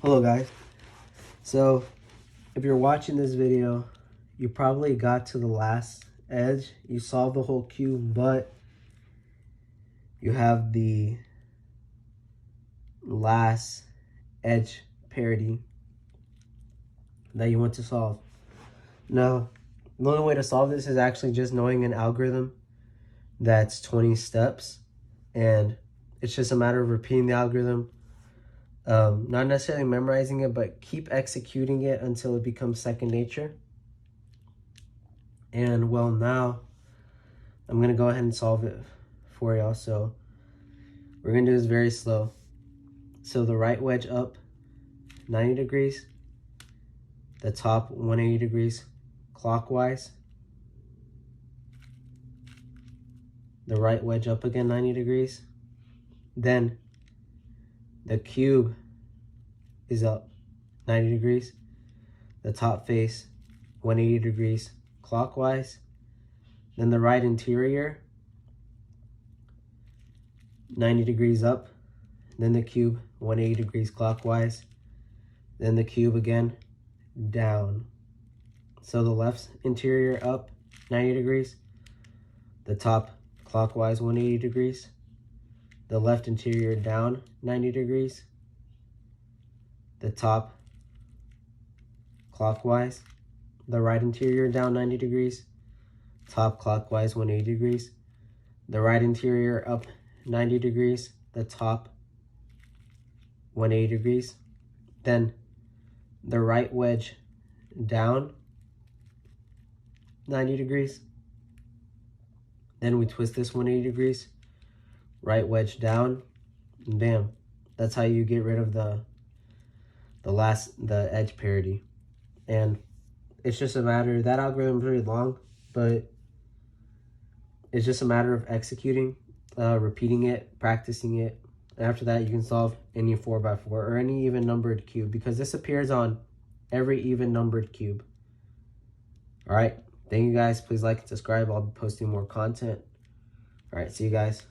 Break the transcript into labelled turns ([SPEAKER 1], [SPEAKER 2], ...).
[SPEAKER 1] Hello guys. So if you're watching this video, you probably got to the last edge. You solved the whole cube, but you have the last edge parity that you want to solve. Now, the only way to solve this is actually just knowing an algorithm that's 20 steps, and it's just a matter of repeating the algorithm. Not necessarily memorizing it, but keep executing it until it becomes second nature. And well, now I'm gonna go ahead and solve it for y'all. So we're gonna do this very slow. So the right wedge up 90 degrees, the top 180 degrees clockwise, the right wedge up again 90 degrees, then the cube is up 90 degrees, the top face 180 degrees clockwise, then the right interior 90 degrees up, then the cube 180 degrees clockwise, then the cube again down. So the left interior up 90 degrees, the top clockwise 180 degrees, the left interior down 90 degrees, the top clockwise, the right interior down 90 degrees, top clockwise 180 degrees, the right interior up 90 degrees, the top 180 degrees, then the right wedge down 90 degrees, then we twist this 180 degrees, right wedge down, and bam. That's how you get rid of the edge parity. And it's just a matter, that algorithm is really long, but it's just a matter of executing, repeating it, practicing it. And after that, you can solve any 4x4 or any even numbered cube, because this appears on every even numbered cube. All right, thank you guys. Please like and subscribe. I'll be posting more content. All right, see you guys.